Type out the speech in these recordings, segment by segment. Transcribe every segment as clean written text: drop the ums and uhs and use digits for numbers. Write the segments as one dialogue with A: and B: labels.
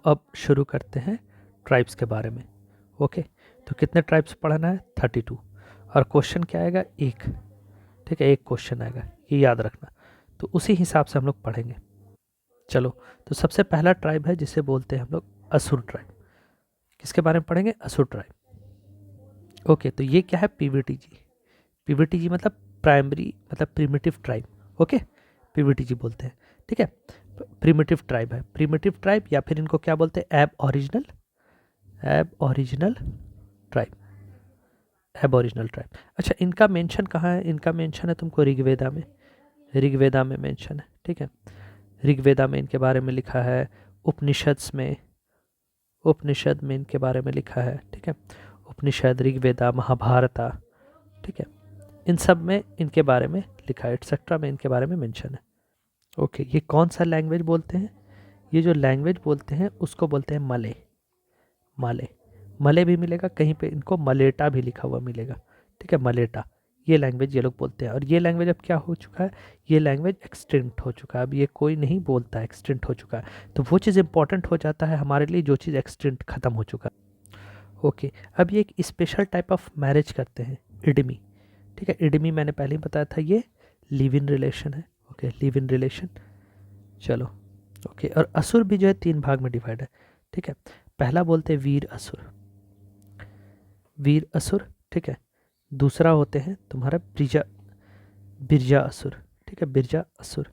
A: अब शुरू करते हैं ट्राइब्स के बारे में। ओके, तो कितने ट्राइब्स पढ़ना है? 32। और क्वेश्चन क्या आएगा? एक। ठीक है, एक क्वेश्चन आएगा, ये याद रखना। तो उसी हिसाब से हम लोग पढ़ेंगे। चलो, तो सबसे पहला ट्राइब है जिसे बोलते हैं हम लोग असुर ट्राइब। किसके बारे में पढ़ेंगे? असुर ट्राइब। ओके, तो ये क्या है? पीवीटीजी। पीवीटीजी मतलब प्राइमरी, मतलब प्रिमिटिव ट्राइब। ओके, पीवीटीजी बोलते हैं। ठीक है, प्रिमिटिव ट्राइब है। प्रिमिटिव ट्राइब या फिर इनको क्या बोलते हैं? एब ओरिजिनल, एब ओरिजिनल ट्राइब, एब ओरिजिनल ट्राइब। अच्छा, इनका मेंशन कहाँ है? इनका मेंशन है तुमको ऋग्वेदा में, ऋग्वेदा में मेंशन है। ठीक है, ऋग्वेदा में इनके बारे में लिखा है, उपनिषद्स में, उपनिषद में इनके बारे में लिखा है। ठीक है, उपनिषद, ऋग्वेदा, महाभारता, ठीक है, इन सब में इनके बारे में लिखा है, एटसेट्रा में इनके बारे में मेंशन है। ओके, ये कौन सा लैंग्वेज बोलते हैं? ये जो लैंग्वेज बोलते हैं उसको बोलते हैं मले। मले, मले भी मिलेगा कहीं पे, इनको मलेटा भी लिखा हुआ मिलेगा। ठीक है, मलेटा, ये लैंग्वेज ये लोग बोलते हैं। और ये लैंग्वेज अब क्या हो चुका है? ये लैंग्वेज एक्सटिंक्ट हो चुका है, अब ये कोई नहीं बोलता है, एक्सटिंक्ट हो चुका है। तो वो चीज़ इंपॉर्टेंट हो जाता है हमारे लिए जो चीज़ एक्सटिंक्ट खत्म हो चुका है। ओके, अब ये एक स्पेशल टाइप ऑफ मैरिज करते हैं, इडमी। ठीक है, इडमी मैंने पहले ही बताया था, ये लिव इन रिलेशन है। Okay, live in relation. चलो, ओके, और असुर भी जो है 3 भाग में डिवाइड है। ठीक है, पहला बोलते हैं वीर असुर, वीर असुर। ठीक है, दूसरा होते हैं तुम्हारा बिरजा, बिरजा असुर। ठीक है, बिरजा असुर,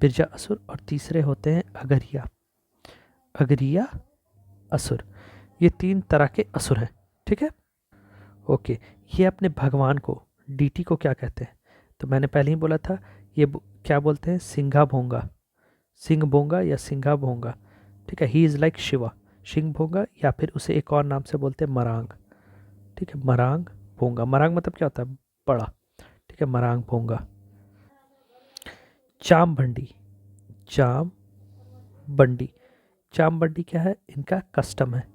A: बिरजा असुर। और तीसरे होते हैं अगरिया, अगरिया असुर। ये 3 तरह के असुर हैं। ठीक है, ओके, ये अपने भगवान को, डीटी को क्या कहते हैं? तो मैंने पहले ही बोला था, ये क्या बोलते हैं? सिंघा भोंगा, सिंह भोंगा या सिंघा भोंगा। ठीक है, he is like Shiva, Singh भोंगा, या फिर उसे एक और नाम से बोलते हैं मरांग। ठीक है, मरांग भोंगा। मरांग मतलब क्या होता है? बड़ा। ठीक है, मरांग भोंगा। चाम बंडी, चाम बंडी, चाम बंडी क्या है? इनका कस्टम है।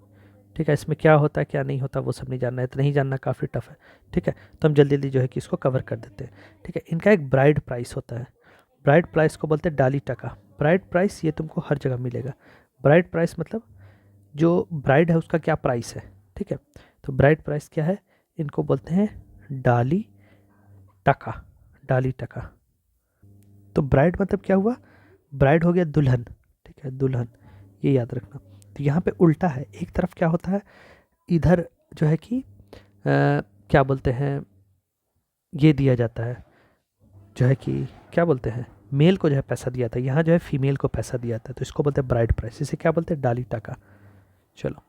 A: ठीक है, इसमें क्या होता है क्या नहीं होता वो सब नहीं जानना है, इतना ही जानना काफ़ी टफ है। ठीक है, तो हम जल्दी जल्दी जो है कि इसको कवर कर देते हैं। ठीक है, इनका एक ब्राइड प्राइस होता है, ब्राइड प्राइस को बोलते हैं डाली टका। ब्राइड प्राइस ये तुमको हर जगह मिलेगा। ब्राइड प्राइस मतलब जो ब्राइड है उसका क्या प्राइस है। ठीक है, तो ब्राइड प्राइस क्या है? इनको बोलते हैं डाली टका, डाली टका। तो ब्राइड मतलब क्या हुआ? ब्राइड हो गया दुल्हन। ठीक है, दुल्हन, ये याद रखना। तो यहाँ पे उल्टा है, एक तरफ क्या होता है, इधर जो है कि क्या बोलते हैं, ये दिया जाता है, जो है कि क्या बोलते हैं, मेल को जो है पैसा दिया था, यहाँ जो है फीमेल को पैसा दिया था, तो इसको बोलते हैं ब्राइड प्राइस, इसे क्या बोलते हैं? डाली टाका। चलो,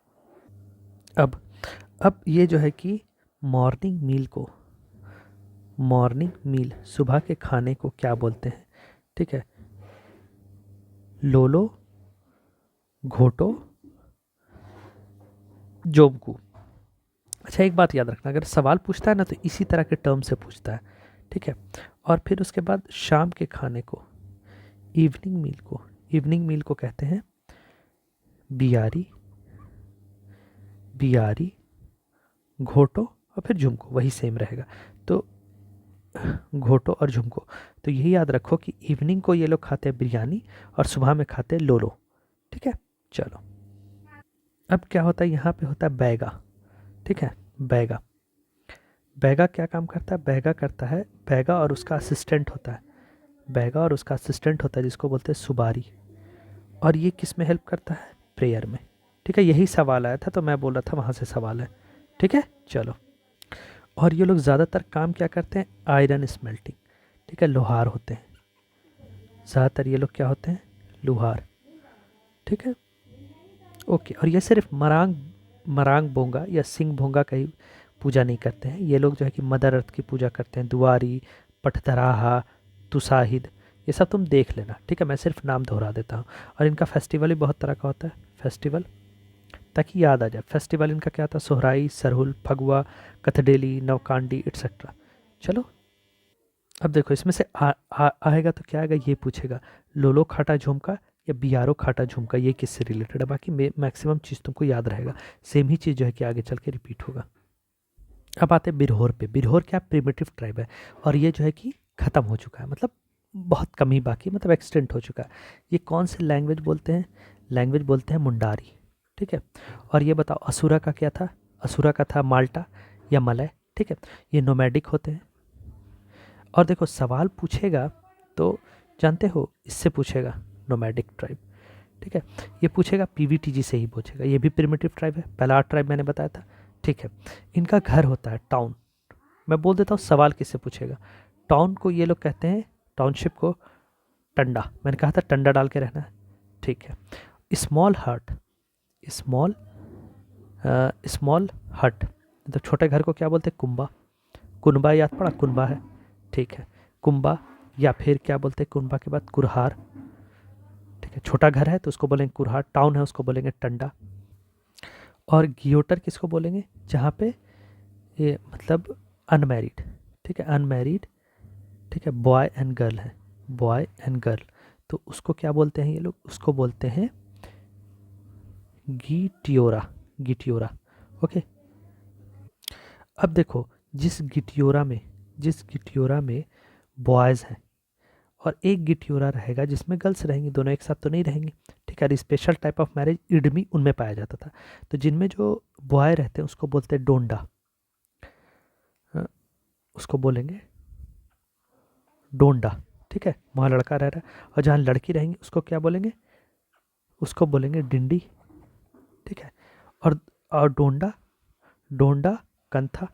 A: अब ये जो है कि मॉर्निंग मील को, मॉर्निंग मील, सुबह के खाने को क्या बोलते हैं? ठीक है, लोलो, घोटो, जोमकू। अच्छा, एक बात याद रखना, अगर सवाल पूछता है ना तो इसी तरह के टर्म से पूछता है। ठीक है, और फिर उसके बाद शाम के खाने को, इवनिंग मील को, इवनिंग मील को कहते हैं बियारी, बियारी, घोटो, और फिर झुमको, वही सेम रहेगा। तो घोटो और झुमको, तो यही याद रखो कि इवनिंग को ये लोग खाते हैं बिरयानी और सुबह में खाते हैं लोलो। ठीक है, चलो, अब क्या होता है, यहाँ पे होता है बैगा। ठीक है, बैगा, बैगा क्या काम करता है? बैगा करता है, बैगा और उसका असिस्टेंट होता है, बैगा और उसका असिस्टेंट होता है जिसको बोलते हैं सुबारी। और ये किस में हेल्प करता है? प्रेयर में। ठीक है, यही सवाल आया था तो मैं बोल रहा था वहाँ से सवाल है। ठीक है, चलो, और ये लोग ज़्यादातर काम क्या करते हैं? Iron smelting. ठीक है, लोहार होते हैं ज़्यादातर, ये लोग क्या होते हैं? लोहार। ठीक है, ओके, और ये सिर्फ मरांग, मरांग बोंगा या सिंह भोंगा का ही पूजा नहीं करते हैं, ये लोग जो है कि मदर अर्थ की पूजा करते हैं, दुआरी, पठधराहा, तुसाहिद, ये सब तुम देख लेना। ठीक है, मैं सिर्फ नाम दोहरा देता हूँ। और इनका फेस्टिवल भी बहुत तरह का होता है, फेस्टिवल, ताकि याद आ जाए। फेस्टिवल इनका क्या था? सोहराई, सरहुल, फगुआ, कथडेली, नवकांडी, एट्सेट्रा। चलो, अब देखो इसमें से आएगा तो क्या आएगा? ये पूछेगा लोलो खाटा झुमका या बियारो खाटा झुमका, ये किससे रिलेटेड है? बाकी मैक्सिमम चीज़ तुमको याद रहेगा, सेम ही चीज़ जो है कि आगे चल के रिपीट होगा। अब आते हैं बिरहोर पे। बिरहोर क्या? प्रिमिटिव ट्राइब है, और ये जो है कि ख़त्म हो चुका है, मतलब बहुत कम ही बाकी, मतलब एक्सटेंट हो चुका है। ये कौन से लैंग्वेज बोलते हैं? लैंग्वेज बोलते हैं मुंडारी, ठीक है। और ये बताओ असुरा का क्या था, असुरा का था माल्टा या मलय, ठीक है। ये नोमैडिक होते हैं। और देखो सवाल पूछेगा तो जानते हो इससे पूछेगा, नोमैडिक ट्राइब, ठीक है। ये पूछेगा पीवीटीजी से ही पूछेगा, ये भी प्रिमिटिव ट्राइब है, पहला ट्राइब मैंने बताया था, ठीक है। इनका घर होता है टाउन। मैं बोल देता हूँ सवाल किससे पूछेगा। टाउन को ये लोग कहते हैं, टाउनशिप को टंडा, मैंने कहा था टंडा डाल के रहना है, ठीक है। स्मॉल हट, स्मॉल स्मॉल हट मतलब छोटे घर को क्या बोलते हैं, कुंबा, कुनबा याद पड़ा, कुनबा है, ठीक है, कुंबा। या फिर क्या बोलते हैं कुनबा के बाद, कुरहार, ठीक है। छोटा घर है तो उसको बोलेंगे कुरहार, टाउन है उसको बोलेंगे टंडा। और गियोटर किसको बोलेंगे, जहाँ पे ये मतलब अनमैरिड, ठीक है, अनमैरिड, ठीक है, बॉय एंड गर्ल है, बॉय एंड गर्ल, तो उसको क्या बोलते हैं ये लोग, उसको बोलते हैं गिटियोरा, गिटियोरा, ओके। अब देखो जिस गिटियोरा में बॉयज़ हैं और एक गिटियोरा रहेगा जिसमें गर्ल्स रहेंगी, दोनों एक साथ तो नहीं रहेंगे, ठीक है। स्पेशल टाइप ऑफ मैरिज इडमी उनमें पाया जाता था। तो जिनमें जो बॉय रहते हैं उसको बोलते हैं डोंडा, उसको बोलेंगे डोंडा, ठीक है, वहाँ लड़का रह रहा है। और जहाँ लड़की रहेंगी उसको क्या बोलेंगे, उसको बोलेंगे डिंडी, ठीक है। और डोंडा, डोंडा कंथा,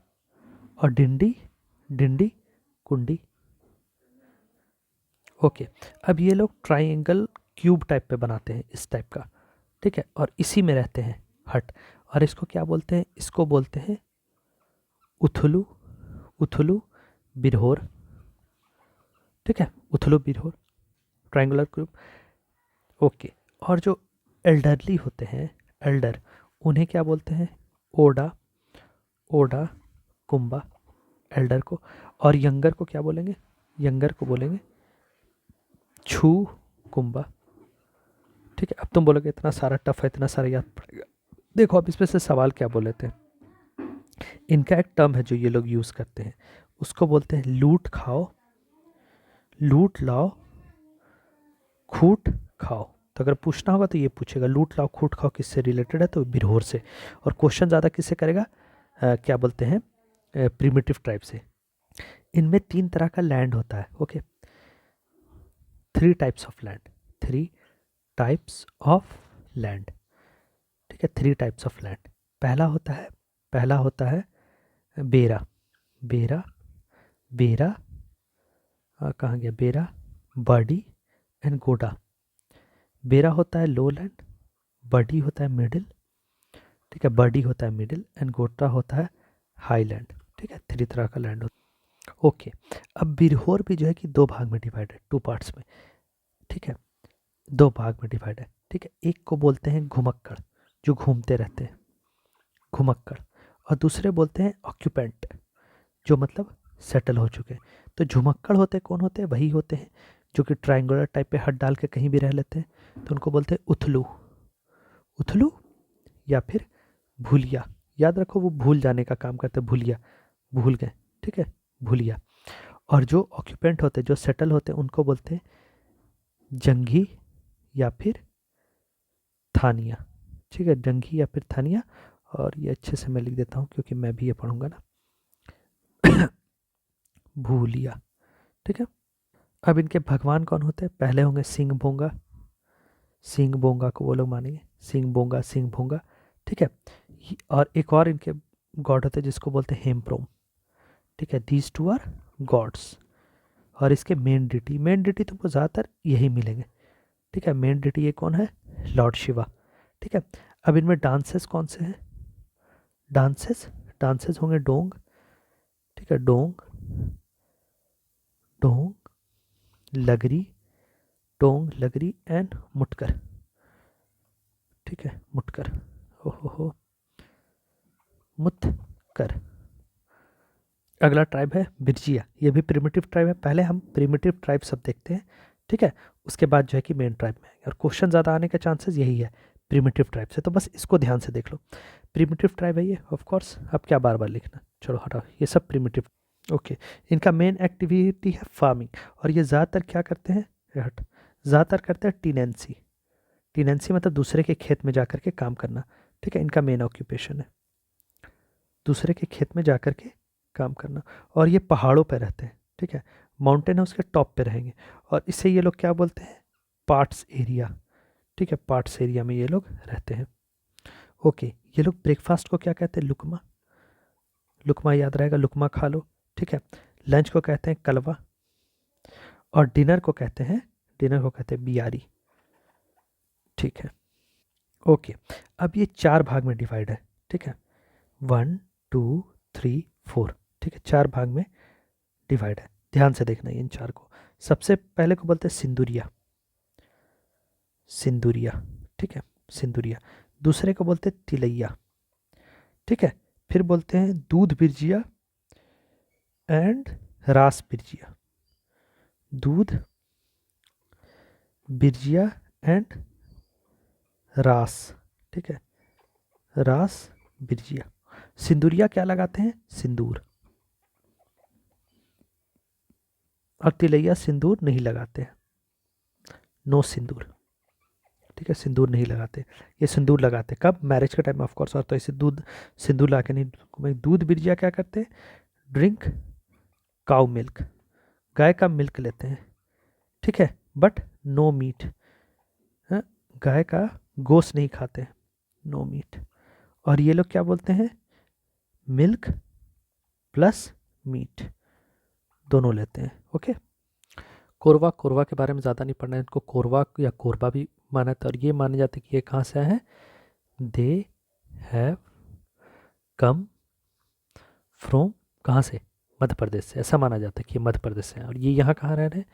A: और डिंडी, डिंडी कुंडी, ओके। अब ये लोग ट्राइंगल क्यूब टाइप पे बनाते हैं इस टाइप का, ठीक है, और इसी में रहते हैं हट। और इसको क्या बोलते हैं, इसको बोलते हैं उथुलू, उथुलू बिरहोर, ठीक है, उथुलू बिरहोर, ट्राइंगुलर क्यूब, ओके। और जो एल्डरली होते हैं, एल्डर, उन्हें क्या बोलते हैं, ओडा, ओडा कुंबा, एल्डर को। और यंगर को क्या बोलेंगे, यंगर को बोलेंगे छू कुंबा, ठीक है। अब तुम बोलोगे इतना सारा टफ है, इतना सारा याद पड़ेगा। देखो अब इसमें से सवाल क्या बोले थे, इनका एक टर्म है जो ये लोग यूज़ करते हैं, उसको बोलते हैं लूट खाओ, लूट लाओ, खूट खाओ। तो अगर पूछना होगा तो ये पूछेगा लूट लाओ खूट खाओ किससे रिलेटेड है, तो बिरहोर से। और क्वेश्चन ज़्यादा किससे करेगा, क्या बोलते हैं, प्रिमिटिव ट्राइब से। इनमें 3 तरह का लैंड होता है, okay, 3 types of land, 3 types of land, ठीक है, 3 टाइप्स ऑफ लैंड। पहला होता है बेरा, बेरा, बेरा, कहाँ गया बेरा, बर्डी एंड गोडा। बेरा होता है लो लैंड, बर्डी होता है मिडिल, ठीक है, बर्डी होता है मिडिल, एंड गोटा होता है हाई लैंड, ठीक है। 3 तरह का लैंड होता है, ओके। अब बिरहोर भी जो है कि 2 भाग में डिवाइड है, 2 पार्ट्स में, ठीक है, 2 भाग में डिवाइड है, ठीक है। एक को बोलते हैं घुमक्कड़, जो घूमते रहते हैं, घुमक्कड़। और दूसरे बोलते हैं ऑक्यूपेंट, जो मतलब सेटल हो चुके हैं। तो झुमक्कड़ होते कौन होते हैं, वही होते हैं जो कि ट्रायंगुलर टाइप पे हट डाल के कहीं भी रह लेते हैं, तो उनको बोलते हैं उथलू, उथलू या फिर भूलिया। याद रखो वो भूल जाने का काम करते हैं, भूलिया, भूल गए, ठीक है, भूलिया। और जो ऑक्यूपेंट होते हैं, जो सेटल होते हैं, उनको बोलते हैं जंगी या फिर थानिया, ठीक है, जंगी या फिर थानिया। और ये अच्छे से मैं लिख देता हूँ क्योंकि मैं भी ये पढ़ूंगा ना, भूलिया, ठीक है। अब इनके भगवान कौन होते हैं, पहले होंगे सिंह बोंगा, सिंह बोंगा को वो लोग मानेंगे, सिंह बोंगा, सिंह भोंगा, ठीक है। और एक और इनके गॉड होते हैं जिसको बोलते हैं हेमप्रोम, ठीक है। These 2 are gods. और इसके मेन डिटी तुमको ज़्यादातर यही मिलेंगे, ठीक है। मेन डिटी ये कौन है, लॉर्ड शिवा, ठीक है। अब इनमें डांसेस कौन से हैं, डांसेस, डांसेस होंगे डोंग, ठीक है, डोंग, डोंग, लगरी, डोंग लगरी एंड मुटकर, ठीक है, मुटकर, हो मुतकर। अगला ट्राइब है बिरजिया, ये भी प्रिमिटिव ट्राइब है। पहले हम प्रिमिटिव ट्राइब सब देखते हैं, ठीक है, उसके बाद जो है कि मेन ट्राइब में। और क्वेश्चन ज़्यादा आने का चांसेस यही है प्रिमिटिव ट्राइब से, तो बस इसको ध्यान से देख लो। प्रिमिटिव ट्राइब है ये, ऑफ कोर्स, अब क्या बार बार लिखना, चलो हटाओ, ये सब प्रिमिटिव, ओके। इनका मेन एक्टिविटी है फार्मिंग, और ये ज़्यादातर क्या करते हैं, ज़्यादातर करते हैं टीनेंसी, टीनेंसी मतलब दूसरे के खेत में जाकर के काम करना, ठीक है, इनका मेन ऑक्यूपेशन है दूसरे के खेत में जाकर के काम करना। और ये पहाड़ों पर रहते हैं, ठीक है, माउंटेन है उसके टॉप पे रहेंगे। और इसे ये लोग क्या बोलते हैं, पार्ट्स एरिया, ठीक है, पार्ट्स एरिया में ये लोग रहते हैं। ओके, ये लोग ब्रेकफास्ट को क्या कहते हैं, लुकमा, लुकमा याद रहेगा, लुकमा खा लो, ठीक है। लंच को कहते हैं कलवा, और डिनर को कहते हैं, डिनर को कहते हैं बियारी, ठीक है। ओके, अब ये 4 भाग में डिवाइड है, ठीक है, 1 2 3 4, ठीक है, 4 भाग में डिवाइड है। ध्यान से देखना इन 4 को। सबसे पहले को बोलते हैं सिंदूरिया, सिंदूरिया, ठीक है, सिंदूरिया। दूसरे को बोलते हैं तिलैया, ठीक है। फिर बोलते हैं दूध बिरजिया एंड रास बिरजिया, दूध बिरजिया एंड रास, ठीक है, रास बिरजिया। सिंदूरिया क्या लगाते हैं, सिंदूर, और तिलैया सिंदूर नहीं लगाते हैं, नो सिंदूर, ठीक है, सिंदूर नहीं लगाते। ये सिंदूर लगाते कब, मैरिज के टाइम ऑफ कोर्स। और तो ऐसे दूध सिंदूर ला के नहीं। दूध बिरजिया क्या करते हैं, ड्रिंक काउ मिल्क, गाय का मिल्क लेते हैं, ठीक है, बट नो मीट, गाय का गोश्त नहीं खाते, नो मीट। और ये लोग क्या बोलते हैं, मिल्क प्लस मीट दोनों लेते हैं। ओके, कोरवा, कोरवा के बारे में ज़्यादा नहीं पढ़ना है, इनको कोरवा या कोरबा भी माना था। और ये माने जाते कि ये कहाँ से आए हैं, दे हैव कम फ्रॉम, कहाँ से, मध्य प्रदेश से, ऐसा माना जाता है कि ये मध्य प्रदेश से हैं। और ये यहाँ कहाँ रह रहे हैं,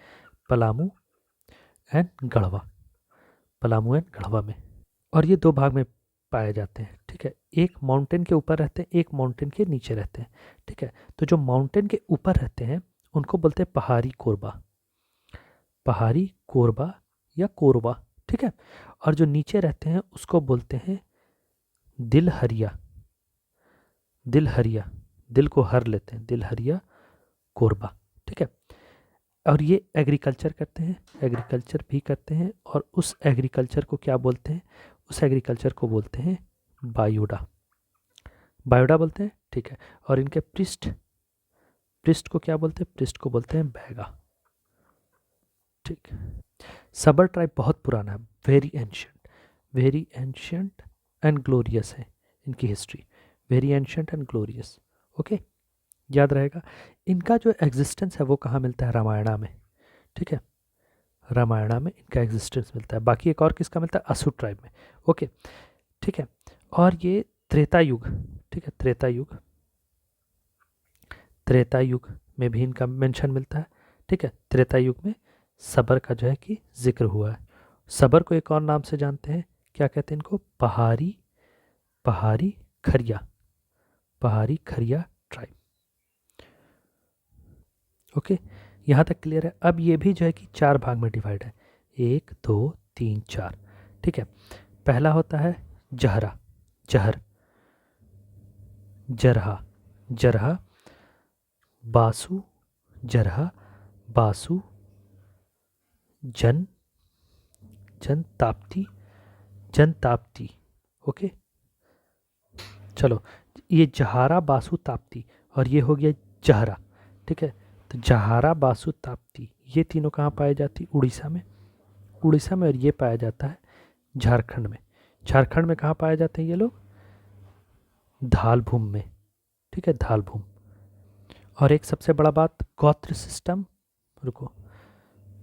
A: पलामू एंड गढ़वा, पलामू एंड गढ़वा में। और ये 2 भाग में पाए जाते हैं, ठीक है, एक माउंटेन के ऊपर रहते हैं, एक माउंटेन के नीचे रहते हैं, ठीक है। तो जो माउंटेन के ऊपर रहते हैं उनको बोलते हैं पहाड़ी कोरबा, पहाड़ी कोरबा या कोरबा, ठीक है। और जो नीचे रहते हैं उसको बोलते हैं दिलहरिया, दिलहरिया, दिल को हर लेते हैं, दिलहरिया कोरबा, ठीक है। और ये एग्रीकल्चर करते हैं, एग्रीकल्चर भी करते हैं। और उस एग्रीकल्चर को क्या बोलते हैं, उस एग्रीकल्चर को बोलते हैं बायोडा, बायोडा बोलते हैं, ठीक है। और इनके पृष्ठ, पृष्ठ को क्या बोलते हैं, पृष्ठ को बोलते हैं बैगा, ठीक। सबर ट्राइब बहुत पुराना है, वेरी एंशियंट एंड ग्लोरियस है इनकी history, very ancient and glorious. Okay, याद रहेगा। इनका जो एग्जिस्टेंस है वो कहाँ मिलता है, रामायणा में, ठीक है, रामायणा में इनका एग्जिस्टेंस मिलता है। बाकी एक और किसका मिलता है, असुर ट्राइब में। ओके, ठीक है। और ये त्रेता युग, ठीक है, त्रेता युग, त्रेता युग में भी इनका मेंशन मिलता है, ठीक है। त्रेता युग में सबर का जो है कि जिक्र हुआ है। सबर को एक और नाम से जानते हैं, क्या कहते हैं इनको, पहाड़ी, पहाड़ी खरिया, पहाड़ी खरिया ट्राइब। ओके, यहाँ तक क्लियर है। अब ये भी जो है कि 4 भाग में डिवाइड है, 1 2 3 4, ठीक है। पहला होता है जहरा, जहर, जरहा, जरहा, बासु, जरहा, बासु, जन, जन ताप्ती, जन ताप्ती। ओके, चलो, ये जहारा बासु ताप्ती और ये हो गया जहरा, ठीक है। तो जहारा बासु ताप्ती ये तीनों कहाँ पाए जाती, उड़ीसा में, उड़ीसा में। और ये पाया जाता है झारखंड में, झारखंड में कहाँ पाए जाते हैं ये लोग, धालभूम में, ठीक है, धालभूम। और एक सबसे बड़ा बात, गोत्र सिस्टम, रुको,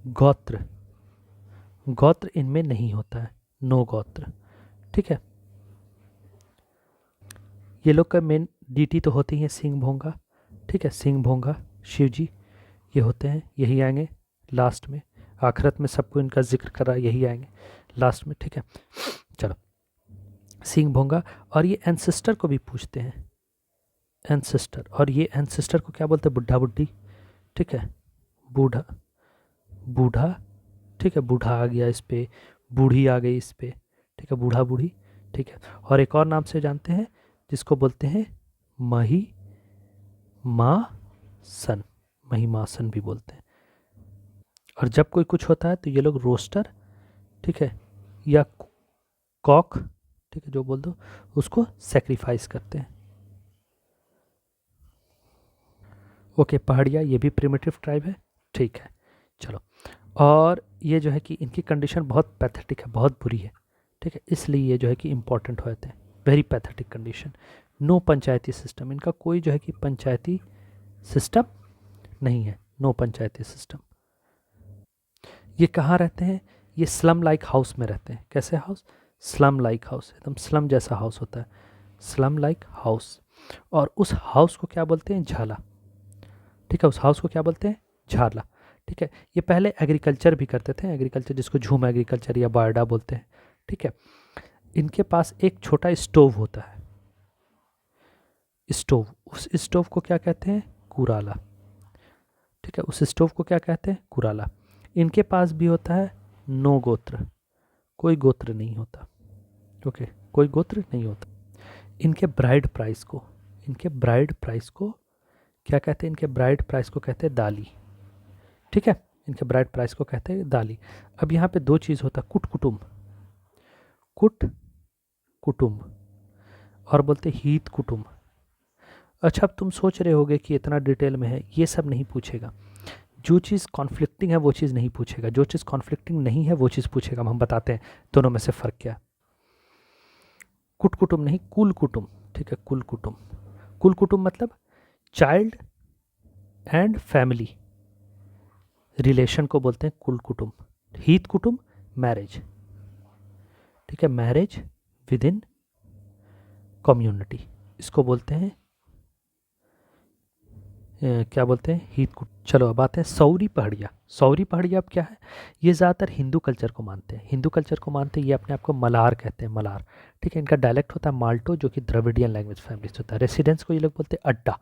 A: गोत्र, गोत्र इनमें नहीं होता है, नो गोत्र, ठीक है। ये लोग का मेन डीटी तो होती है सिंह भोंगा, ठीक है, सिंह भोंगा शिव जी ये होते हैं, यही आएंगे लास्ट में, आखिरत में सबको इनका जिक्र करा, यही आएंगे लास्ट में, ठीक है। चलो, सिंह भोंगा। और ये एंसेस्टर को भी पूछते हैं, एंसेस्टर। और ये एंसेस्टर को क्या बोलते हैं, बुढ़ा बुढ़ी, ठीक है, बूढ़ा, बूढ़ा, ठीक है, बूढ़ा आ गया इस पे, बूढ़ी आ गई इस पे, ठीक है, बूढ़ा बूढ़ी, ठीक है। और एक और नाम से जानते हैं जिसको बोलते हैं मही माँ सन, महिमासन भी बोलते हैं। और जब कोई कुछ होता है तो ये लोग रोस्टर, ठीक है, या कॉक, ठीक है, जो बोल दो, उसको सेक्रीफाइस करते हैं। ओके, पहाड़िया ये भी प्रिमिटिव ट्राइब है, ठीक है। चलो, और ये जो है कि इनकी कंडीशन बहुत पैथेटिक है, बहुत बुरी है, ठीक है, इसलिए ये जो है कि इम्पॉर्टेंट होते हैं। Very pathetic condition. नो पंचायती सिस्टम, इनका कोई जो है कि पंचायती सिस्टम नहीं है, नो पंचायती सिस्टम। ये कहाँ रहते हैं? ये स्लम लाइक हाउस में रहते हैं। कैसे हाउस? स्लम लाइक हाउस, एकदम स्लम जैसा हाउस होता है, स्लम लाइक हाउस। और उस हाउस को क्या बोलते हैं? झाला, ठीक है, उस हाउस को क्या बोलते हैं? झाला, ठीक है। ये पहले एग्रीकल्चर भी करते थे, एग्रीकल्चर जिसको झूम एग्रीकल्चर या बारडा बोलते हैं, ठीक है। इनके पास एक छोटा स्टोव होता है, स्टोव, उस स्टोव को क्या कहते हैं? कुराला, ठीक है, उस स्टोव को क्या कहते हैं? कुराला। इनके पास भी होता है नो गोत्र, कोई गोत्र नहीं होता, ओके, कोई गोत्र नहीं होता। इनके ब्राइड प्राइस को, इनके ब्राइड प्राइस को क्या कहते हैं? इनके ब्राइड प्राइस को कहते हैं दाली, ठीक है, इनके ब्राइड प्राइस को कहते हैं दाली। अब यहाँ पे दो चीज़ होता है, कुट कुटुम, कुट कुटुम, और बोलते हीत कुटुम। अच्छा, अब तुम सोच रहे होगे कि इतना डिटेल में है, ये सब नहीं पूछेगा। जो चीज़ कॉन्फ्लिक्टिंग है वो चीज़ नहीं पूछेगा, जो चीज़ कॉन्फ्लिक्टिंग नहीं है वो चीज़ पूछेगा। हम बताते हैं दोनों में से फ़र्क क्या। कुट कुटुम नहीं, कुल कुटुम, ठीक है, कुल कुटुम। कुल कुटुम मतलब चाइल्ड एंड फैमिली रिलेशन को बोलते हैं कुल कुटुम। हित कुटुम मैरिज, ठीक है, मैरिज विद इन कम्युनिटी, इसको बोलते हैं क्या बोलते हैं? हित कुटुम। चलो अब आते हैं सौरी पहाड़िया। सौरी पहाड़िया अब क्या है? ये ज़्यादातर हिंदू कल्चर को मानते हैं, हिंदू कल्चर को मानते हैं। ये अपने आप को मलार कहते हैं, मलार, ठीक है। इनका डायलेक्ट होता है माल्टो, जो कि द्रविडियन लैंग्वेज फैमिली से होता है। रेसिडेंस को ये लोग बोलते हैं अड्डा,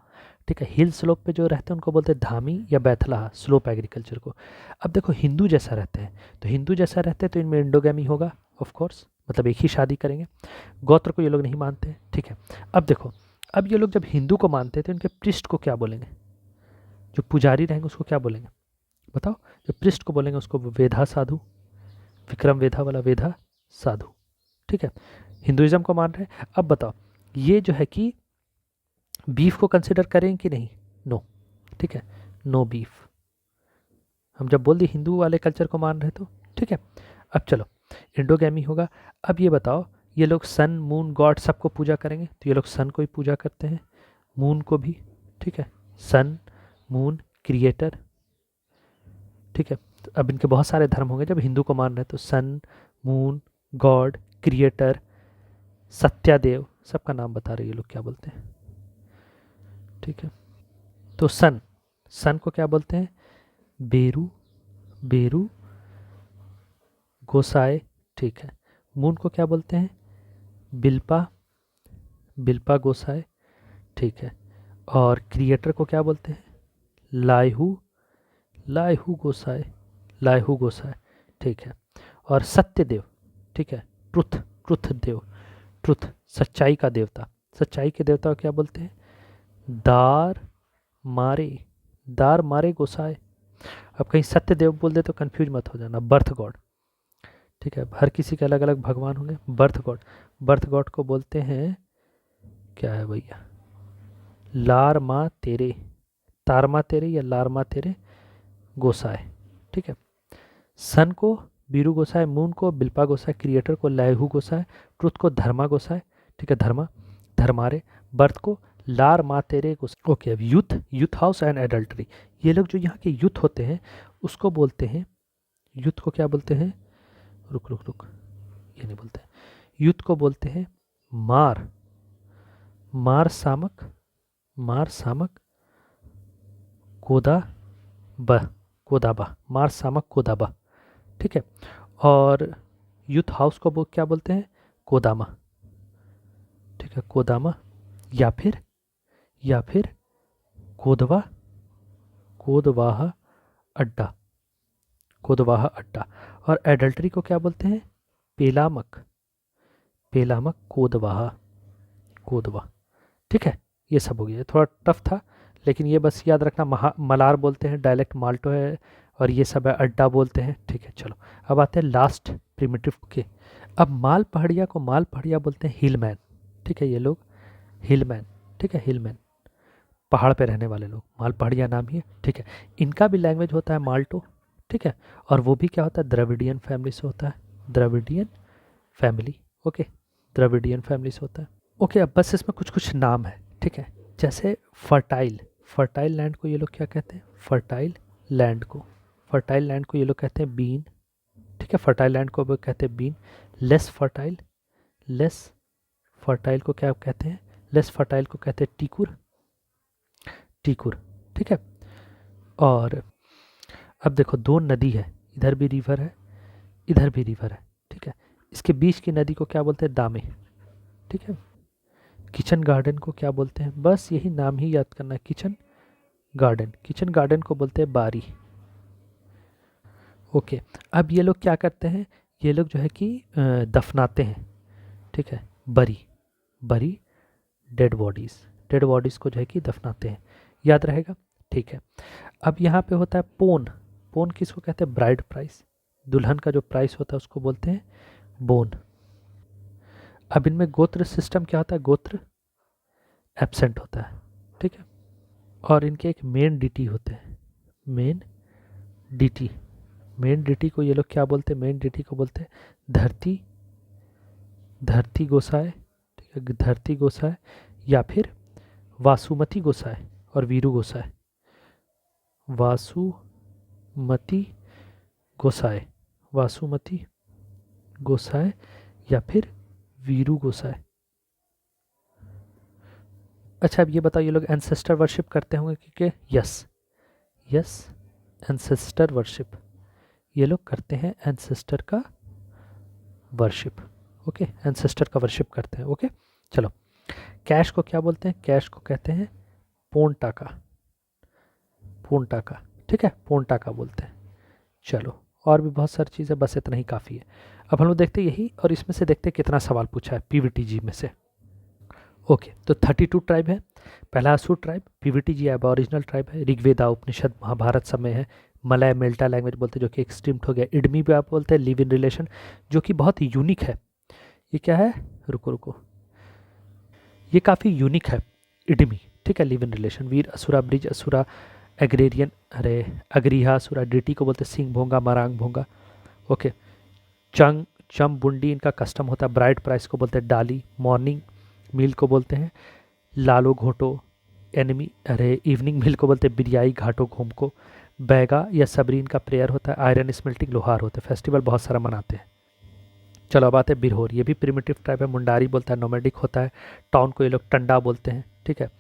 A: ठीक है। हिल स्लोप पे जो रहते हैं उनको बोलते हैं धामी या बैथला स्लोप एग्रीकल्चर को। अब देखो, हिंदू जैसा रहते हैं, तो हिंदू जैसा रहते हैं तो इनमें इंडोगैमी होगा ऑफकोर्स, मतलब एक ही शादी करेंगे। गोत्र को ये लोग नहीं मानते, ठीक है। अब देखो, अब ये लोग जब हिंदू को मानते हैं तो इनके पृष्ठ को क्या बोलेंगे? जो पुजारी रहेंगे उसको क्या बोलेंगे? बताओ। जो पृष्ठ को बोलेंगे उसको वेधा साधु, विक्रम वेधा वाला वेधा साधु, ठीक है। हिंदुइज्म को मान रहे हैं। अब बताओ, ये जो है कि बीफ को कंसिडर करें कि नहीं? नो, ठीक है, नो बीफ। हम जब बोल दिए हिंदू वाले कल्चर को मान रहे तो, ठीक है। अब चलो, इंडोगैमी होगा। अब ये बताओ, ये लोग सन मून गॉड सबको पूजा करेंगे, तो ये लोग सन को ही पूजा करते हैं, मून को भी, ठीक है, सन मून क्रिएटर, ठीक है। तो अब इनके बहुत सारे धर्म होंगे। जब हिंदू को मान रहे हैं तो sun moon god creator Satyadev, सबका नाम बता रहे ये लोग क्या बोलते हैं, ठीक है। तो सन, सन को क्या बोलते हैं? बेरू, बेरू गोसाए, ठीक है। मून को क्या बोलते हैं? बिल्पा, बिल्पा गोसाए, ठीक है। और क्रिएटर को क्या बोलते हैं? लायहू, लायहू गोसाए, लायहू गोसाए, ठीक है। और सत्यदेव, ठीक है, ट्रुथ, ट्रुथ देव, ट्रुथ सच्चाई का देवता, सच्चाई के देवता को क्या बोलते हैं? दार मारे, दार मारे गोसाए। अब कहीं सत्यदेव बोल दे तो कंफ्यूज मत हो जाना। बर्थ गॉड, ठीक है, हर किसी के अलग अलग भगवान होंगे। बर्थ गॉड, बर्थ गॉड को बोलते हैं क्या है भैया? लार माँ तेरे, तार माँ तेरे या लार माँ तेरे गोसाए, ठीक है। सन को बीरू गोसाए, मून को बिल्पा गोसाए, क्रिएटर को लायहू गोसाए, ट्रुथ को धर्मा गोसाए, ठीक है, धर्मा धर्मारे, बर्थ को लार माँ तेरे गोसाए। ओके, अब youth, youth house and adultery, ये लोग जो यहाँ के यूथ होते हैं उसको बोलते हैं, यूथ को क्या बोलते हैं? रुक रुक रुक, ये नहीं बोलते हैं। यूथ को बोलते हैं मार, मार सामक, मार सामक कोदा ब, कोदाबा, मार सामक कोदाबा, ठीक है। और यूथ हाउस को वो क्या बोलते हैं? कोदामा, ठीक है, कोदामा, या फिर कोदवा, कोदवाहा अड्डा, कोदवाहा अड्डा। और एडल्ट्री को क्या बोलते हैं? पेलामक, पेलामक कोदवाहा, कोदवा, ठीक है। ये सब हो गया, थोड़ा टफ था लेकिन ये बस याद रखना। मलार बोलते हैं, डायलेक्ट माल्टो है, और ये सब है अड्डा बोलते हैं, ठीक है। चलो अब आते हैं लास्ट प्रिमिटिव के, अब माल पहाड़िया को माल पहाड़िया बोलते हैं हिलमैन, ठीक है, ये लोग हिलमैन, ठीक है, हिलमैन पहाड़ पे रहने वाले लोग, माल पहाड़िया नाम ही है, ठीक है। इनका भी लैंग्वेज होता है माल्टो, ठीक है, और वो भी क्या होता है, द्रविडियन फैमिली से होता है, Dravidian family, okay, Dravidian family से होता है। ओके, अब बस इसमें कुछ कुछ नाम है, ठीक है, जैसे फर्टाइल, फर्टाइल लैंड को ये लोग क्या कहते हैं, फर्टाइल लैंड को, फर्टाइल लैंड को ये लोग कहते हैं बीन, ठीक है, फर्टाइल लैंड को वो कहते हैं बीन। लेस फर्टाइल, लेस फर्टाइल को क्या कहते हैं, लेस फर्टाइल को कहते हैं टीकुर, टीकुर, ठीक है। और अब देखो दो नदी है, इधर भी रिवर है, इधर भी रिवर है, ठीक है, इसके बीच की नदी को क्या बोलते हैं, दामे, ठीक है। किचन गार्डन को क्या बोलते हैं, बस यही नाम ही याद करना है, किचन गार्डन, किचन गार्डन को बोलते हैं बारी, ओके। अब ये लोग क्या करते हैं, ये लोग जो है कि दफनाते हैं, ठीक है, बरी, बरी डेड बॉडीज़, डेड बॉडीज़ को जो है कि दफनाते हैं, याद रहेगा, ठीक है। अब यहाँ पे होता है पोन, पोन किसको कहते हैं, ब्राइड प्राइस, दुल्हन का जो प्राइस होता है उसको बोलते हैं बोन। अब इनमें गोत्र सिस्टम क्या होता है, गोत्र एब्सेंट होता है, ठीक है। और इनके एक मेन डीटी होते हैं, मेन डीटी, मेन डीटी को ये लोग क्या बोलते हैं, मेन डीटी को बोलते हैं धरती, धरती गोसाई, ठीक है, धरती गोसाई, या फिर वासुमती गोसाई और वीरू गोसाई, वासुमती गोसाई, वासुमती गोसाई या फिर वीरू गोसाई। अच्छा, अब ये बताओ, ये लोग एंसेस्टर वर्शिप करते होंगे क्योंकि यस, यस, एंसेस्टर वर्शिप, ये लोग करते हैं एंसेस्टर का वर्शिप, ओके, एंसेस्टर का वर्शिप करते हैं, ओके। चलो, कैश को क्या बोलते हैं, कैश को कहते हैं पोन टाका, पोन टाका, ठीक है, पोन टाका बोलते हैं। चलो, और भी बहुत सारी चीज़ें, बस इतना ही काफ़ी है। अब हम लोग देखते हैं यही, और इसमें से देखते हैं कितना सवाल पूछा है पीवीटीजी में से। ओके, तो 32 ट्राइब है। पहला असुर ट्राइब, पीवीटीजी एबॉरिजिनल ट्राइब है, ऋग्वेदा उपनिषद महाभारत समय है, मलय मेल्टा लैंग्वेज बोलते हैं जो कि एक्सटिंक्ट हो गया, इडमी भी आप बोलते हैं, लिव इन रिलेशन जो कि बहुत यूनिक है। ये क्या है, रुको रुको, ये काफ़ी यूनिक है, इडमी, ठीक है, live in relation, Bir Asura, Brijia Asura, agrarian, अरे अग्रिहा असुरा, डिटी को बोलते हैं सिंह भोंगा, मरांग भोंगा, ओके। चंग चम बुंडी इनका कस्टम होता है, ब्राइड प्राइस को बोलते हैं डाली, मॉर्निंग मील को बोलते हैं लालो घोटो, एनिमी, अरे इवनिंग मील को बोलते हैं बिरयाई घाटो घूम को, बैगा या सबरीन का प्रेयर होता है, आयरन स्मेल्टिंग लोहार होते हैं, फेस्टिवल बहुत सारा मनाते हैं। चलो अब आते हैं बिरहोर, ये भी प्रिमिटिव टाइप है, मुंडारी बोलता है, नोमेडिक होता है, टाउन को ये लोग टंडा बोलते हैं, ठीक है,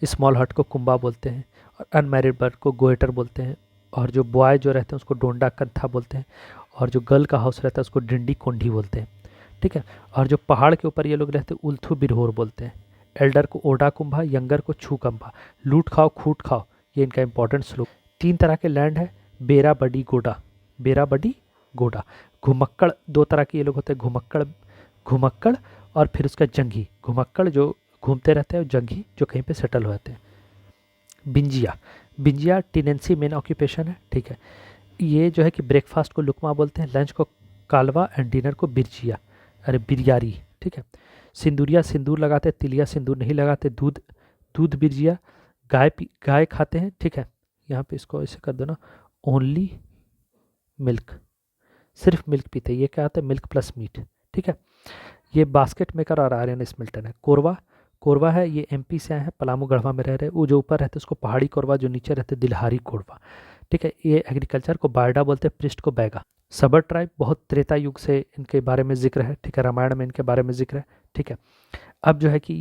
A: स्मॉल हट को कुंबा बोलते हैं, और अनमैरिड बर्ड को गोएटर बोलते हैं, और जो बॉय जो रहते हैं उसको डोंडा कंथा बोलते हैं, और जो गर्ल का हाउस रहता है उसको डिंडी कोंडी बोलते हैं, ठीक है। और जो पहाड़ के ऊपर ये लोग रहते हैं उल्थू बिरहोर बोलते हैं, एल्डर को ओडा कुंभा, यंगर को छू कंभा, लूट खाओ खूट खाओ, ये इनका इंपॉर्टेंट स्लोग। 3 तरह के लैंड है, बेरा बडी गोडा, बेरा बडी गोडा, घुमक्कड़ 2 तरह के ये लोग होते हैं, घुमक्कड़, घुमक्कड़ और फिर उसका जंगी, घुमक्कड़ जो घूमते रहते हैं और जंगी जो कहीं पे सेटल हो जाते हैं। बिंजिया, बिंजिया टिनेंसी मेन ऑक्यूपेशन है, ठीक है, ये जो है कि ब्रेकफास्ट को लुकमा बोलते हैं, लंच को कालवा एंड डिनर को बिरजिया, अरे बिरयारी, ठीक है। सिंदूरिया सिंदूर लगाते हैं, तिलिया सिंदूर नहीं लगाते, दूध दूध बिरजिया, गाय खाते हैं, ठीक है, यहाँ पे इसको ऐसे कर दो ना, ओनली मिल्क, सिर्फ मिल्क पीते हैं, ये क्या आता है, मिल्क प्लस मीट, ठीक है। ये बास्केट मेकर और आर्यन स्मिल्टन है। कोरवा, कोरवा है, ये एमपी से आए हैं, पलामू गढ़वा में रह रहे हैं, वो जो ऊपर रहते हैं उसको पहाड़ी कोरवा, जो नीचे रहते हैं दिलहारी कोरवा, ठीक है। ये एग्रीकल्चर को बायडा बोलते हैं, पृष्ठ को बैगा। सबर ट्राइब बहुत त्रेता युग से इनके बारे में जिक्र है, ठीक है, रामायण में इनके बारे में जिक्र है, ठीक है। अब जो है कि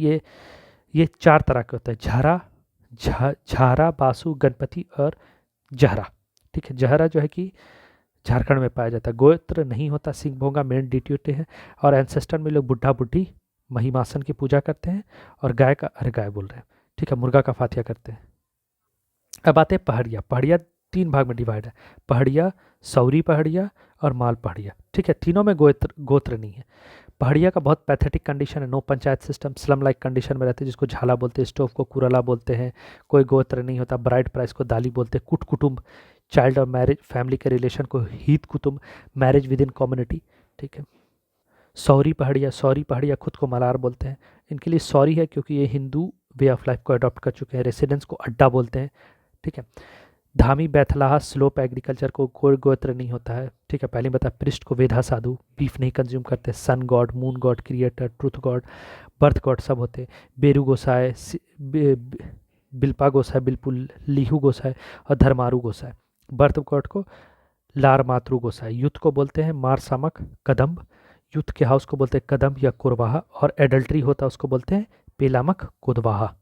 A: ये 4 तरह के होते हैं, झारा, बासु, गणपति और जहरा, ठीक है। जहरा जो है कि झारखंड में पाया जाता है, गोत्र नहीं होता, सिंह भोंगा मेन ड्यूटी है, और एंसेस्टर में लोग बुढ़ा बुढ़ी महिमासन की पूजा करते हैं, और गाय का, अरे गाय बोल रहे हैं, ठीक है, मुर्गा का फातिया करते हैं। अब आते हैं पहाड़िया, पहाड़िया 3 भाग में डिवाइड है, पहाड़िया, सौरी पहाड़िया और माल पहाड़िया, ठीक है, तीनों में गोत्र नहीं है। पहाड़िया का बहुत पैथेटिक कंडीशन है, no panchayat system, slum like condition में रहते हैं, जिसको झाला बोलते हैं, स्टोव को कुरला बोलते हैं, कोई गोत्र नहीं होता, ब्राइड प्राइस को दाली बोलते हैं, कुट कुटुंब, चाइल्ड और मैरिज फैमिली के रिलेशन को हीत कुटुंब, मैरिज विद इन कम्युनिटी, ठीक है। सौरी पहाड़िया खुद को मलार बोलते हैं। इनके लिए सौरी है क्योंकि ये हिंदू वे ऑफ लाइफ को अडॉप्ट कर चुके हैं। रेसिडेंस को अड्डा बोलते हैं, ठीक है। धामी बैथलाहा स्लोप एग्रीकल्चर को कोई गोत्र नहीं होता है, ठीक है। पहले बता, पृष्ठ को वेधा साधु, बीफ नहीं कंज्यूम करते, sun god, moon god, creator, truth god, birth god सब होते हैं। बेरू गोसाई, बिल्पा गोसाई, बिल्पुल, लीहू गोसाई और धर्मारू गोसाई। बर्थ गॉड को लार मातृ गोसाई। युद्ध को बोलते हैं मार सामक कदम्ब, युद्ध के हाउस को बोलते हैं कदम्ब या कुरवाहा, और एडल्ट्री होता है उसको बोलते हैं पेलामक कुदवाहा।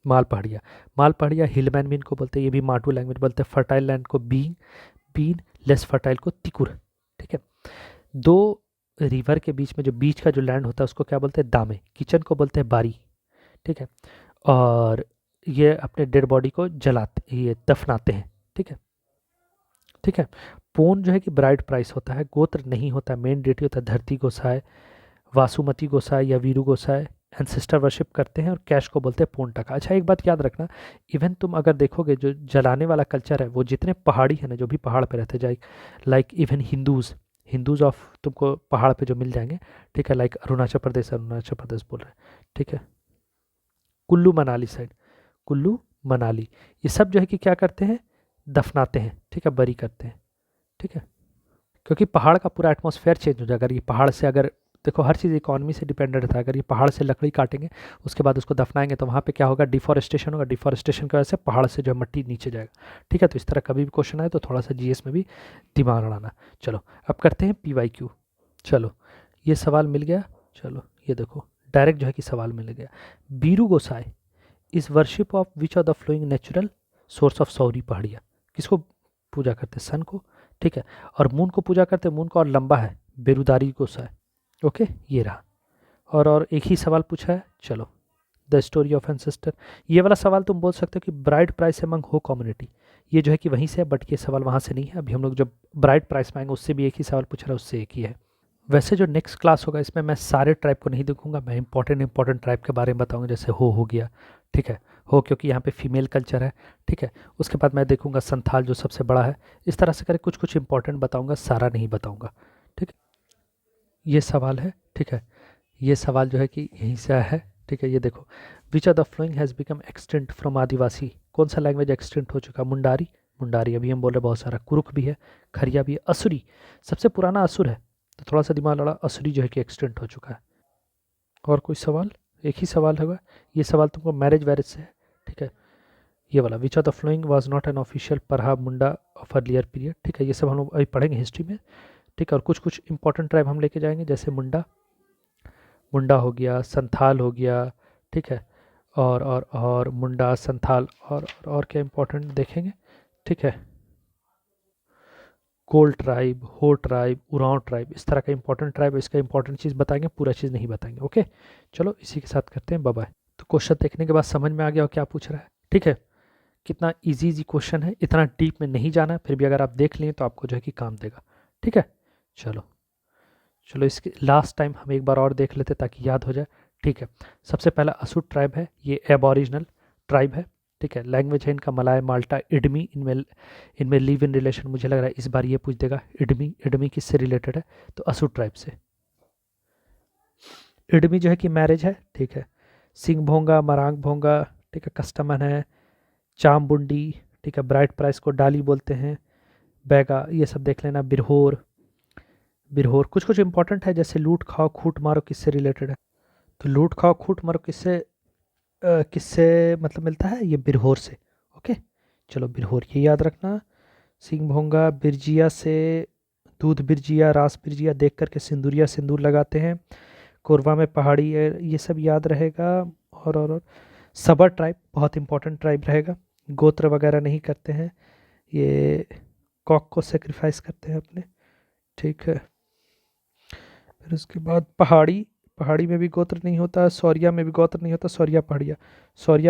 A: माल पहाड़िया हिलमैन मीन को बोलते हैं, ये भी माटू लैंग्वेज बोलते हैं। फर्टाइल लैंड को बीन, लेस फर्टाइल को तिकुर, ठीक है। दो रिवर के बीच में जो बीच का जो लैंड होता है उसको क्या बोलते हैं, दामे। किचन को बोलते हैं बारी, ठीक है। और ये अपने डेड बॉडी को जलाते, ये दफनाते हैं, ठीक है, ठीक है। पोन जो है कि ब्राइड प्राइस होता है, गोत्र नहीं होता, मेन डेटी होता है। धरती गोसाई, वासुमती गोसाई या वीरू गोसाई एंसेस्टर वर्शिप करते हैं, और कैश को बोलते हैं पोन टका। अच्छा, एक बात याद रखना, इवन तुम अगर देखोगे जो जलाने वाला कल्चर है वो जितने पहाड़ी है ना, जो भी पहाड़ पे रहते जाए, लाइक इवन हिंदूज ऑफ तुमको पहाड़ पे जो मिल जाएंगे, ठीक है। लाइक अरुणाचल प्रदेश बोल रहे हैं, ठीक है। कुल्लू मनाली साइड, कुल्लू मनाली, ये सब जो है कि क्या करते हैं, दफनाते हैं, ठीक है, बरी करते हैं, ठीक है। क्योंकि पहाड़ का पूरा एटमॉस्फेयर चेंज हो जाएगा। अगर ये पहाड़ से, अगर देखो हर चीज़ इकोनॉमी से डिपेंडेंट था, अगर ये पहाड़ से लकड़ी काटेंगे उसके बाद उसको दफनाएंगे तो वहाँ पे क्या होगा, डिफॉरेस्टेशन होगा। डिफॉरेस्टेशन की वजह से पहाड़ से जो है मिट्टी नीचे जाएगा, ठीक है। तो इस तरह कभी भी क्वेश्चन आए तो थोड़ा सा जीएस में भी दिमाग लड़ाना। चलो अब करते हैं PYQ। चलो ये सवाल मिल गया, चलो ये देखो डायरेक्ट जो है कि सवाल मिल गया। Biru Gosai is worship of which of the flowing natural source of Sauri Paharia. किसको पूजा करते, सन को, ठीक है। और मून को पूजा करते, मून का और लंबा है, बेरुदारी गोसाई, ओके। ये रहा, और एक ही सवाल पूछा है। चलो, द स्टोरी ऑफ एंसेस्टर, ये वाला सवाल तुम बोल सकते हो कि ब्राइड प्राइस एमंग हो कम्युनिटी, ये जो है कि वहीं से है, बट ये सवाल वहाँ से नहीं है। अभी हम लोग जब ब्राइड प्राइस में आएंगे उससे भी एक ही सवाल पूछ रहा है, उससे एक ही है। वैसे जो नेक्स्ट क्लास होगा इसमें मैं सारे ट्राइब को नहीं दिखूंगा, मैं इंपॉर्टेंट ट्राइब के बारे में बताऊंगा, जैसे हो गया, ठीक है। हो क्योंकि यहाँ पे फीमेल कल्चर है, ठीक है। उसके बाद मैं देखूंगा संथाल जो सबसे बड़ा है। इस तरह से करके कुछ कुछ इंपॉर्टेंट बताऊंगा, सारा नहीं बताऊंगा, ठीक है। ये सवाल है, ठीक है। ये सवाल जो है कि यहीं से आया है, ठीक है। ये देखो, which of the flowing has become extent from आदिवासी, कौन सा लैंग्वेज एक्सटेंट हो चुका, मुंडारी अभी हम बोल रहे बहुत सारा। कुरुख भी है, खरिया भी है, असुरी सबसे पुराना असुर है, तो थोड़ा सा दिमाग लड़ा, असुरी जो है कि एक्सटेंट हो चुका है। और कोई सवाल, एक ही सवाल होगा। ये सवाल तुमको मैरिज वैरेज से है, ठीक है। ये वाला, which of the flowing was not an official Parha Munda of earlier period, ठीक है। ये सब हम लोग अभी पढ़ेंगे हिस्ट्री में, ठीक है। और कुछ कुछ इंपॉर्टेंट ट्राइब हम लेके जाएंगे, जैसे मुंडा हो गया, संथाल हो गया, ठीक है। और मुंडा, संथाल, और क्या इंपॉर्टेंट देखेंगे, ठीक है। कोल ट्राइब, हो ट्राइब, उरांव ट्राइब, इस तरह का इंपॉर्टेंट ट्राइब, इसका इंपॉर्टेंट चीज़ बताएंगे, पूरा चीज़ नहीं बताएंगे, ओके। चलो इसी के साथ करते हैं, बाय बाय। तो क्वेश्चन देखने के बाद समझ में आ गया हो क्या पूछ रहा है, ठीक है। कितना इजी क्वेश्चन है, इतना डीप में नहीं जाना है, फिर भी अगर आप देख लें तो आपको जो है कि काम देगा, ठीक है। चलो इसके लास्ट टाइम हम एक बार और देख लेते ताकि याद हो जाए, ठीक है। सबसे पहला असुर ट्राइब है, ये एबॉरिजिनल ट्राइब है, ठीक है। लैंग्वेज है इनका मलाय, माल्टा, इडमी। इनमें लिव इन रिलेशन, मुझे लग रहा है इस बार ये पूछ देगा। इडमी किससे रिलेटेड है, तो असुर ट्राइब से। इडमी जो है कि मैरिज है, ठीक है। सिंह भोंगा, मरांग भोंगा, ठीक है, कस्टमन है। चामबुंडी, ठीक है, ब्राइट प्राइस को डाली बोलते हैं। बैगा, ये सब देख लेना। बिरहोर कुछ कुछ इंपॉर्टेंट है, जैसे लूट खाओ खूट मारो किससे रिलेटेड है, तो लूट खाओ खूट मारो किससे मतलब मिलता है, ये बिरहोर से, ओके। चलो बिरहोर ये याद रखना। सिंह भोंगा बिरजिया से, दूध बिरजिया, रास बिरजिया देख करके सिंदूरिया सिंदूर लगाते हैं। कोरवा में पहाड़ी है, ये सब याद रहेगा। और सबर ट्राइब बहुत इंपॉर्टेंट ट्राइब रहेगा, गोत्र वगैरह नहीं करते हैं, ये कॉक को सेक्रीफाइस करते हैं अपने, ठीक है। फिर उसके बाद पहाड़ी में भी गोत्र नहीं होता, सौरिया में भी गोत्र नहीं होता। सौरिया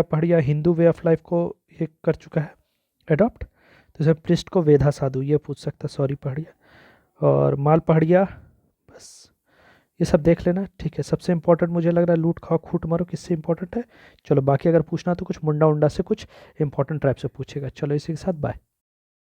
A: पहाड़िया हिंदू वे ऑफ लाइफ को ये कर चुका है एडॉप्ट, तो इसमें पृष्ठ को वेधा साधु ये पूछ सकता है, सॉरी पहाड़िया। और माल पहाड़िया, बस ये सब देख लेना, ठीक है। सबसे इंपॉर्टेंट मुझे लग रहा है लूट खाओ खूट मारो किससे इंपॉर्टेंट है। चलो बाकी अगर पूछना तो कुछ मुंडा उंडा से, कुछ इंपॉर्टेंट ट्राइब से पूछेगा। चलो इसी के साथ बाय।